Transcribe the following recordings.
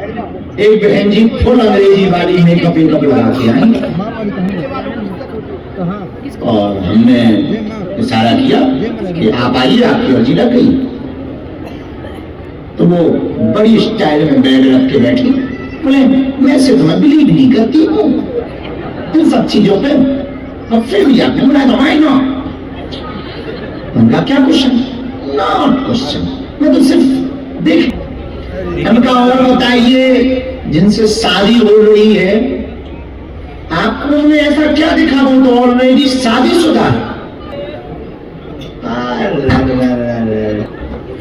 एक बहन जी फुल अंग्रेजी वाली मेकअप लगा के आई और हमने इशारा किया कि आप आइए, आपकी अर्जी लग गई। तो वो बड़ी स्टाइल में बैग रख के बैठी, बोले मैं से तो मैं बिलीव नहीं करती हूँ इन सब चीजों पे, और फिर भी आपने बोला तो आई नो। उनका क्या क्वेश्चन? नॉट क्वेश्चन, मैं तो सिर्फ देख। उनका और बताइए जिनसे शादी हो रही है, आपको उन्हें ऐसा क्या दिखा, वो तो ऑलरेडी शादीशुदा।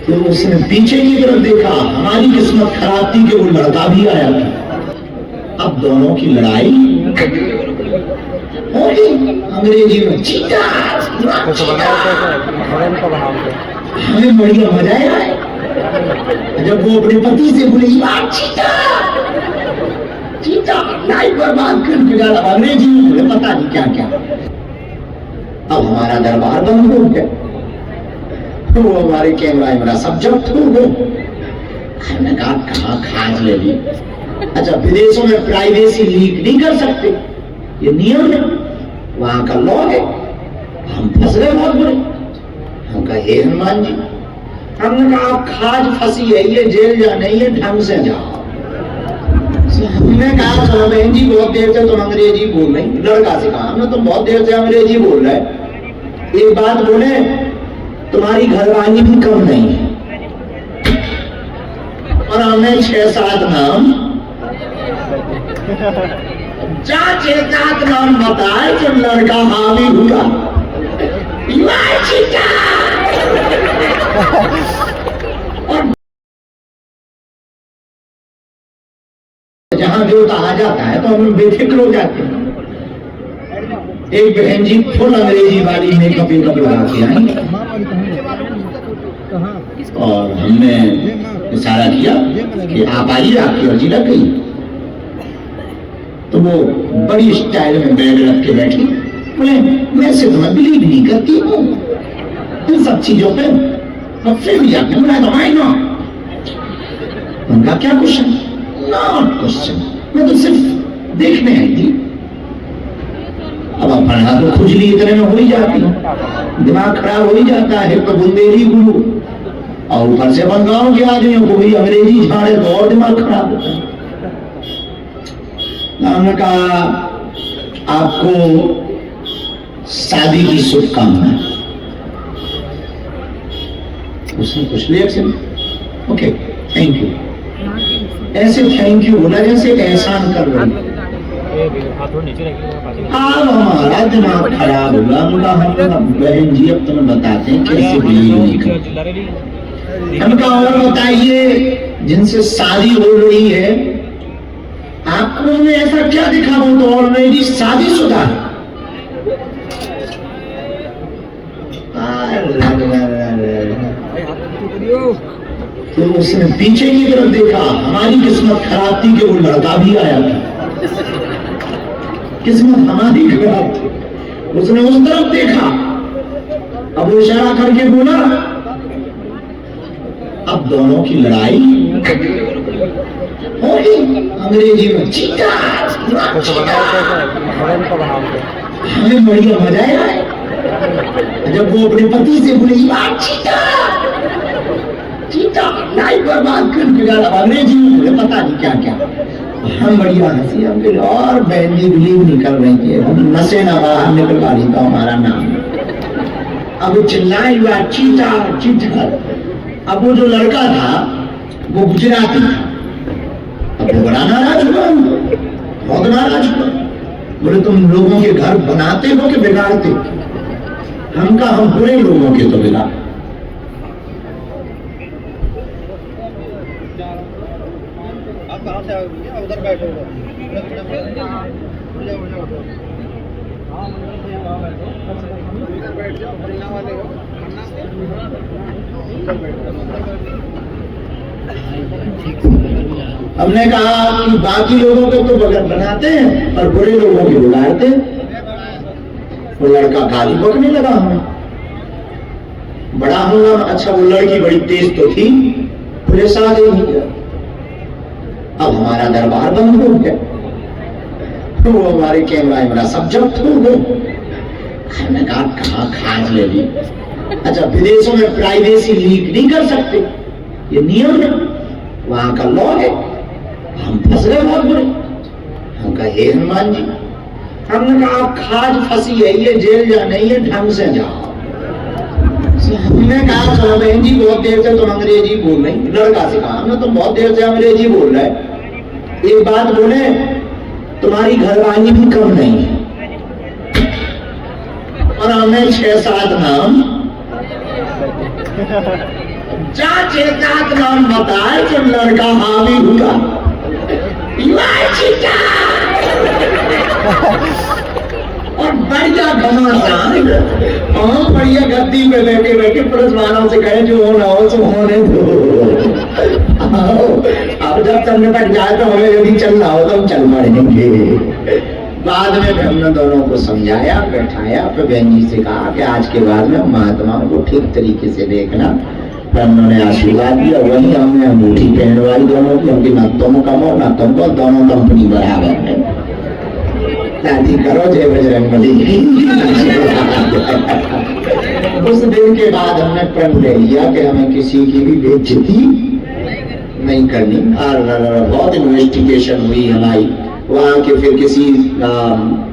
तो उसने पीछे की तरफ देखा, हमारी किस्मत खराब थी कि वो लड़का भी आया था। अब दोनों की लड़ाई होगी अंग्रेजी में, चीटा हमें बढ़िया मजा आया जब वो अपने पति से बोले चीटा चीटा, लाइफ बर्बाद करके डाला। अंग्रेजी में बोले पता नहीं क्या क्या। अब हमारा दरबार बंद हो गया, तो वो हमारे कैमरा सब जब्त हो गए। हमने कहा कहाँ खाज ले ली। अच्छा, विदेशों में प्राइवेसी लीक नहीं कर सकते, ये नियम है, वहां का लॉ है। हम फंस गए बहुत बुरे। हम कहा हे हनुमान जी, हमने कहा आप खाज फंसी है, ये जेल जा नहीं है, ढंग से जाओ। हमने कहा चलो बहन जी बहुत देर से तुम अंग्रेजी बोल रही, लड़का से कहा हमने तुम बहुत देर से अंग्रेजी बोल रहे, एक बात बोले तुम्हारी घरवाली भी कम नहीं है, और हमें 6-7 नाम 6-7 नाम बताए जब लड़का हावी हुआ। और जहां जो आ जाता है तो हम बेफिक्र हो जाते हैं। एक बहन जी फुल अंग्रेजी वाली मेकअप लगा के आई और हमने इशारा किया कि आप आइए, आपकी अर्जी लग गई। तो वो बड़ी स्टाइल में बैग रख के बैठी, बोले मैं से तो मैं बिलीव नहीं करती हूँ इन सब चीजों पे, और फिर भी आपने बोला तो आई नो। उनका क्या क्वेश्चन? नॉट क्वेश्चन, मैं तो सिर्फ देखने आई थी। अब अपना तो खुजली इतने में हो ही जाती, दिमाग खराब हो ही जाता है। तो बुंदेली गुरु और ऊपर से बंगाल के आदमियों को भी अंग्रेजी झाड़े तो और दिमाग खराब होता है। हमने कहा आपको शादी की शुभकामना। उसने कुछ रिएक्शन, ओके थैंक यू, ऐसे थैंक यू बोला जैसे एहसान कर रहे। अब हमारा दिमाग खराब हुआ, हम बहन जी अब तुम्हें बताते हैं कैसे बिलीव नहीं करते। हमका और बताइए जिनसे शादी हो रही है, आपको उन्हें ऐसा क्या दिखा, वो तो ऑलरेडी शादीशुदा। तो उसने पीछे की तरफ देखा, हमारी किस्मत खराब थी कि वो लड़का भी आया था। किस्मत हमारी खराब थी, उसने उस तरफ देखा। अब वो इशारा करके बोला। अब दोनों की लड़ाई होगी अंग्रेजी में, चीटा हमें बढ़िया मजा आया जब वो अपने पति से बोले चीटा चीटा, लाइफ बर्बाद करके डाला। अंग्रेजी में बोले पता नहीं क्या क्या। हम बढ़िया हंसी, हम और बहन जी बिलीव नहीं कर रही थी, हम नशे ना बाहर निकलवा रही था हमारा नाम। अब चिल्लाई हुआ चीटा चीटा। अब वो जो लड़का था वो गुजराती था। अब वो बड़ा नाराज हुआ, बहुत नाराज हुआ। बोले तुम लोगों के घर बनाते हो कि बिगाड़ते हो? हम कहा हम बुरे लोगों के तो बिगाड़। उधर बैठे हमने कहा कि बाकी लोगों के तो बगल बनाते हैं और बुरे लोगों के बिगाड़ते हैं। वो लड़का गाली बकने लगा हमें, बड़ा हंगामा। अच्छा वो लड़की बड़ी तेज तो थी, पुलिस आ गई। अब हमारा दरबार बंद हो गया, वो हमारे कैमरा सब जब्त हो गए। हमने कहा कहाँ खास ले ली। अच्छा, विदेशों में प्राइवेसी लीक नहीं कर सकते, ये नियम है, वहां का लॉ है। हम फंस गए बहुत बुरे। हम कहा हे हनुमान जी, हमने कहा आप खाज फंसी है, ये जेल जा नहीं है, ढंग से जाओ। हमने कहा चलो बहन जी बहुत देर से तुम अंग्रेजी बोल रही, लड़का से कहा हमने तुम बहुत देर से अंग्रेजी बोल रहे, एक बात बोले, तुम्हारी घरवाली भी कम नहीं है और हमें 6-7 नाम, 6-7 नाम बताए जब लड़का हावी हुआ। और बढ़िया घमासान और बढ़िया गद्दी पे बैठे बैठे पुलिस वालों से कहे जो होना हो सो होने दो। अब जब तक निपट जाए तो हमें यदि चलना हो तो हम चल पड़ेंगे। बाद में भी हमने दोनों को समझाया, बैठाया, फिर बहन जी से कहा कि आज के बाद में महात्माओं को ठीक तरीके से देखना। फिर उन्होंने आशीर्वाद दिया, वही हमने अंगूठी पहनवाई दोनों की, उनकी ना तुम कमो ना तुमको, दोनों कंपनी बराबर है। शादी करो जय बजरंगबली। उस दिन के बाद हमने प्रण ले लिया कि हमें किसी की भी बेइज्जती नहीं करनी। और बहुत इन्वेस्टिगेशन हुई हमारी वहाँ के, फिर किसी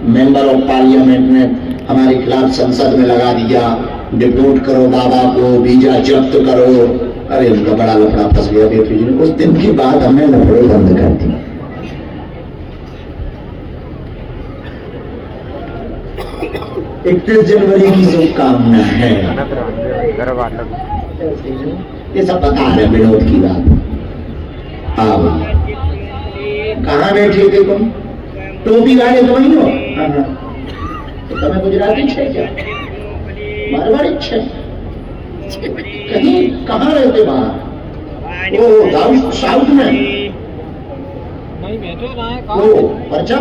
मेंबर ऑफ पार्लियामेंट ने हमारे खिलाफ संसद में लगा दिया, डिपोर्ट करो बाबा को, वीजा जब्त करो। अरे उनका बड़ा लफड़ा फंस गया बेटी जी। उस दिन के बाद हमने लफड़े बंद कर दी। 31 जनवरी की शुभकामना है। ये सब बता रहे विनोद की बात। हाँ, कहाँ बैठे थे तुम? टोपी वाले तो वही हो? तो तुम्हें गुजराती छे क्या? मारवाड़ी छे? कहीं कहाँ रहते बाहर? ओ साउथ में? ओ पर्चा?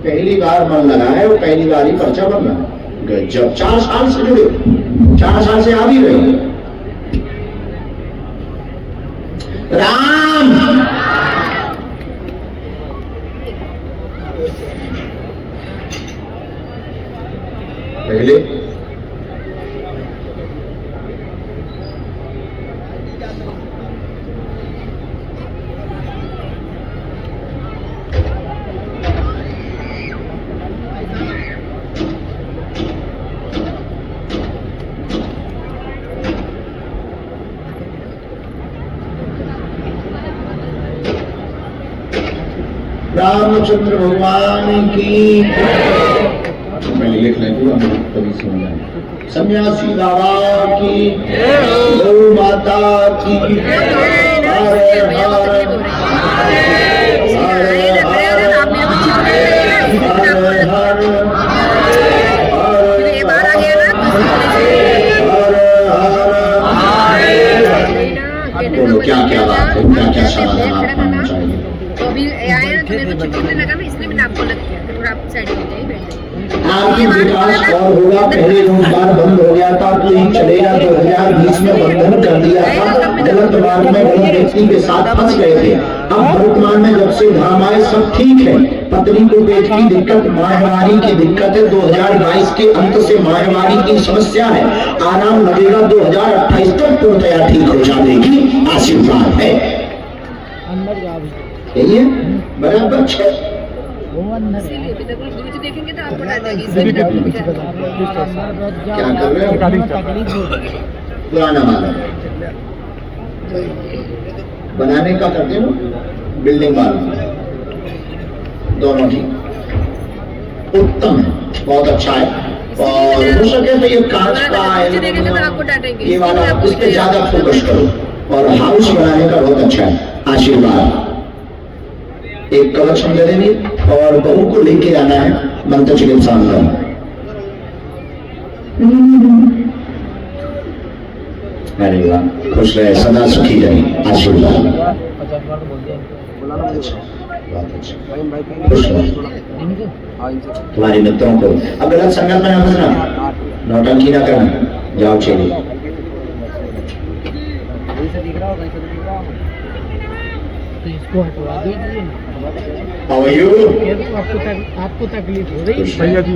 पहली बार मन लगा है, वो पहली बार ही पर्चा बन रहा है। जब 4 साल से जुड़े, 4 साल से आ भी रहे। राम पहले रामचंद्र भगवान की, पहले लिख लें पूरा कभी सुन जाए। सन्यासी बाबा की, गौ माता की, हरे हर हरे बोलो क्या क्या बात है, क्या क्या समाधान आप मानना चाहिए? आर्थिक विकास और होगा। पहले रोजगार बंद हो गया था, तो ही चलेगा। 2020 में बंधन कर दिया था, गलत मार्ग में गलत व्यक्ति के साथ फंस गए थे। अब वर्तमान में जब से धाम आए सब ठीक है। पत्नी को पेट की दिक्कत, माहवारी की दिक्कत है, 2022 के अंत से माहवारी की समस्या है, आराम लगेगा। 2028 तक पूर्णतया ठीक हो जाएगी, आशीर्वाद है। यही है बराबर 6 देखेंगे तो आपको क्या कर रहे हो? पुराना माला बनाने का करते हो, बिल्डिंग वाला दोनों ही उत्तम है, बहुत अच्छा है। और हो सके तो ये कांच का ये वाला इस पे ज्यादा फोकस करो। और हाउस बनाने का बहुत अच्छा है, आशीर्वाद। एक कवच हम दे देंगे और बहू को लेके आना है मंत्र चिकित्सा का। अरे वाह, खुश रहे, सदा सुखी रहे, आशीर्वाद। खुश रहे। तुम्हारे मित्रों को अब गलत संगत में न फंसना, नौटंकी न करना, जाओ चलिए। तो इसको हटवा दीजिए ना। How are you? ये तो आपको तकलीफ हो रही है। भैया जी